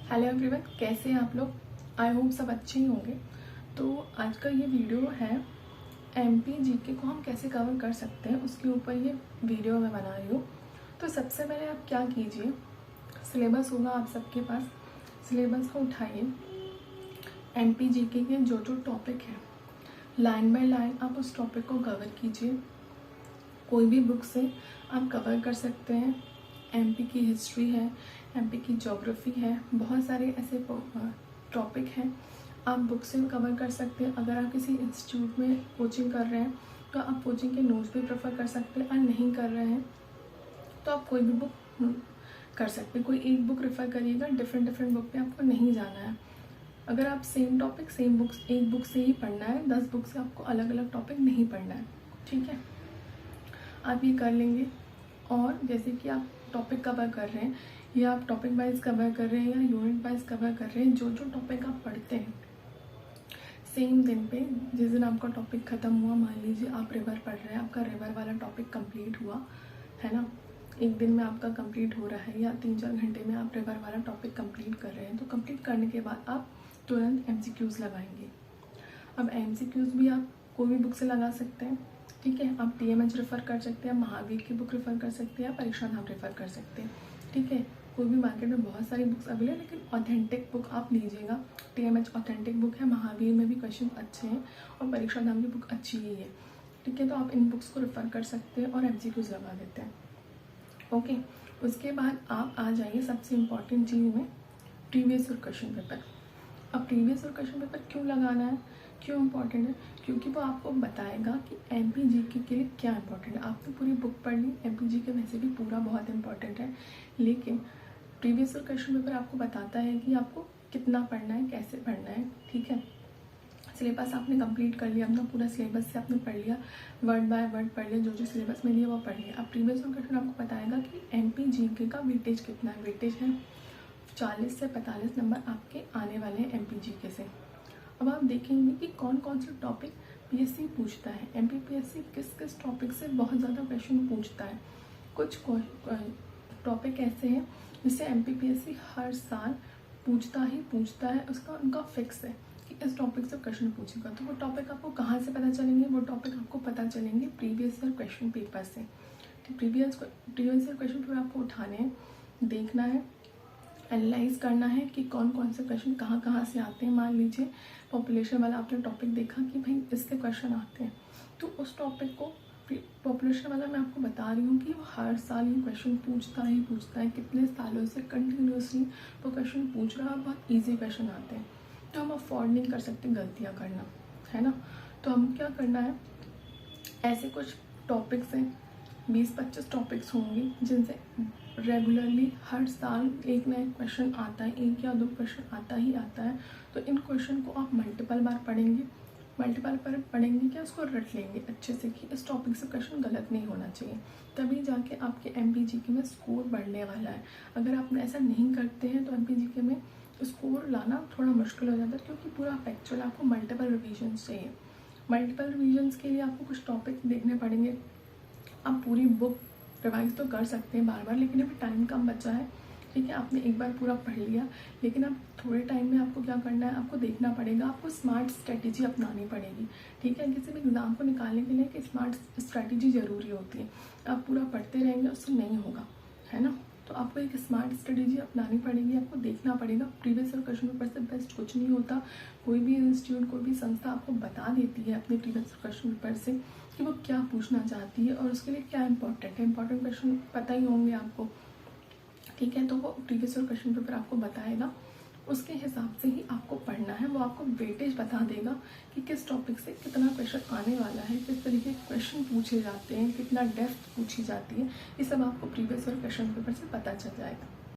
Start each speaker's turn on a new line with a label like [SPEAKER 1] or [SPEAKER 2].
[SPEAKER 1] Hello everyone, कैसे हैं आप लोग। आई होप सब अच्छे ही होंगे। तो आज का ये वीडियो है एमपी जीके को हम कैसे कवर कर सकते हैं, उसके ऊपर ये वीडियो मैं बना रही हूँ। तो सबसे पहले आप क्या कीजिए, सिलेबस होगा आप सबके पास, सिलेबस को उठाइए। एमपी जीके के जो जो टॉपिक हैं लाइन बाय लाइन आप उस टॉपिक को कवर कीजिए। कोई भी बुक से आप कवर कर सकते हैं। एमपी की हिस्ट्री है, एमपी की ज्योग्राफी है, बहुत सारे ऐसे टॉपिक हैं आप बुक से कवर कर सकते हैं। अगर आप किसी इंस्टीट्यूट में कोचिंग कर रहे हैं तो आप कोचिंग के नोट्स भी प्रेफर कर सकते हैं, और नहीं कर रहे हैं तो आप कोई भी बुक कर सकते हैं। कोई एक बुक रेफर करिएगा, डिफरेंट बुक पे आपको नहीं जाना है। अगर आप सेम टॉपिक सेम बुक्स एक बुक से ही पढ़ना है, 10 बुक से आपको अलग अलग टॉपिक नहीं पढ़ना है, ठीक है। आप ये कर लेंगे। और जैसे कि आप टॉपिक कवर कर रहे हैं या आप टॉपिक वाइज कवर कर रहे हैं या यूनिट वाइज कवर कर रहे हैं, जो जो टॉपिक आप पढ़ते हैं सेम दिन पे, जिस दिन आपका टॉपिक ख़त्म हुआ, मान लीजिए आप रिवर पढ़ रहे हैं, आपका रिवर वाला टॉपिक कंप्लीट हुआ है ना, एक दिन में आपका कंप्लीट हो रहा है या 3-4 घंटे में आप रिवर वाला टॉपिक कंप्लीट कर रहे हैं, तो कंप्लीट करने के बाद आप तुरंत MCQs लगाएंगे। अब MCQs भी आप कोई भी बुक से लगा सकते हैं, ठीक है। आप TMH रेफ़र कर सकते हैं, महावीर की बुक रेफ़र कर सकते हैं, परीक्षा धाम रेफ़र कर सकते हैं, ठीक है। कोई भी मार्केट में बहुत सारी बुक्स अवेलेबल है, लेकिन ऑथेंटिक बुक आप लीजिएगा। TMH ऑथेंटिक बुक है, महावीर में भी क्वेश्चन अच्छे हैं और परीक्षा धाम की बुक अच्छी ही है, ठीक है। तो आप इन बुक्स को रेफ़र कर सकते हैं और MCQs लगा देते हैं, ओके। उसके बाद आप आ जाइए सबसे इम्पॉर्टेंट चीज़ में, प्रीवियस ईयर क्वेश्चन पेपर। अब प्रीवियस ईयर क्वेश्चन पेपर क्यों लगाना है, क्यों इम्पोर्टेंट है, क्योंकि वो आपको बताएगा कि एमपी जीके के लिए क्या इंपॉर्टेंट है। आपने पूरी बुक पढ़ ली, एमपी जीके वैसे भी पूरा बहुत इंपॉर्टेंट है, लेकिन प्रीवियस ईयर क्वेश्चन पेपर आपको बताता है कि आपको कितना पढ़ना है, कैसे पढ़ना है, ठीक है। सिलेबस आपने कंप्लीट कर लिया, अपना पूरा सिलेबस से आपने पढ़ लिया, वर्ड बाय वर्ड पढ़ लिया, जो जो सिलेबस में लिया वो पढ़ लिया। अब प्रीवियस ईयर क्वेश्चन आपको बताएगा कि एमपी जीके का वेटेज कितना है। वेटेज है 40 से 45 नंबर आपके आने वाले हैं एमपी जीके से। अब आप देखेंगे कि कौन कौन से टॉपिक PSC पूछता है, MPPSC किस किस टॉपिक से बहुत ज़्यादा क्वेश्चन पूछता है। कुछ टॉपिक ऐसे हैं जिससे MPPSC हर साल पूछता है, उसका उनका फिक्स है कि इस टॉपिक से क्वेश्चन पूछेगा। तो वो टॉपिक आपको कहाँ से पता चलेंगे, वो टॉपिक आपको पता चलेंगे प्रीवियस ईयर क्वेश्चन पेपर से। तो प्रीवियस ईयर क्वेश्चन पेपर आपको उठाने हैं, देखना है, एनालाइज करना है कि कौन कौन से क्वेश्चन कहाँ कहाँ से आते हैं। मान लीजिए पॉपुलेशन वाला आपने टॉपिक देखा कि भाई इससे क्वेश्चन आते हैं, तो उस टॉपिक को पॉपुलेशन वाला मैं आपको बता रही हूँ कि वो हर साल ये क्वेश्चन पूछता है, कितने सालों से कंटिन्यूसली वो क्वेश्चन पूछ रहा है, बहुत ईजी क्वेश्चन आते हैं। तो हम अफोर्ड नहीं कर सकते गलतियाँ करना, है ना। तो हम क्या करना है, ऐसे कुछ टॉपिक्स हैं, 20-25 टॉपिक्स होंगे जिनसे रेगुलरली हर साल एक नया क्वेश्चन आता है, 1 या 2 क्वेश्चन आता है। तो इन क्वेश्चन को आप मल्टीपल बार पढ़ेंगे क्या, उसको रट लेंगे अच्छे से कि इस टॉपिक से क्वेश्चन गलत नहीं होना चाहिए, तभी जाके आपके एमपी जीके में स्कोर बढ़ने वाला है। अगर आप ऐसा नहीं करते हैं तो एमपी जीके में स्कोर लाना थोड़ा मुश्किल हो जाता है, क्योंकि पूरा फैक्चुअल आपको मल्टीपल रिविजन्स चाहिए। मल्टीपल रिविजन्स के लिए आपको कुछ टॉपिक देखने पड़ेंगे। आप पूरी बुक रिवाइज तो कर सकते हैं बार, लेकिन अभी टाइम कम बचा है, ठीक है। आपने एक बार पूरा पढ़ लिया, लेकिन अब थोड़े टाइम में आपको क्या करना है, आपको देखना पड़ेगा, आपको स्मार्ट स्ट्रेटेजी अपनानी पड़ेगी, ठीक है। किसी भी एग्ज़ाम को निकालने के लिए कि स्मार्ट स्ट्रेटेजी ज़रूरी होती है। आप पूरा पढ़ते रहेंगे उससे नहीं होगा, है ना। तो आपको एक स्मार्ट स्ट्रेटेजी अपनानी पड़ेगी, आपको देखना पड़ेगा। प्रीवियस ईयर क्वेश्चन पेपर से बेस्ट कुछ नहीं होता। कोई भी इंस्टीट्यूट, कोई भी संस्था आपको बता देती है अपने प्रीवियस ईयर क्वेश्चन पेपर से कि वो क्या पूछना चाहती है और उसके लिए क्या इंपॉर्टेंट है। इंपॉर्टेंट क्वेश्चन पता ही होंगे आपको, ठीक है। तो वो प्रीवियस ईयर क्वेश्चन पेपर आपको बताएगा, उसके हिसाब से ही आपको पढ़ना है। वो आपको वेटेज बता देगा कि किस टॉपिक से कितना क्वेश्चन आने वाला है, किस तरीके के क्वेश्चन पूछे जाते हैं, कितना डेप्थ पूछी जाती है, ये सब आपको प्रीवियस ईयर क्वेश्चन पेपर से पता चल जाएगा।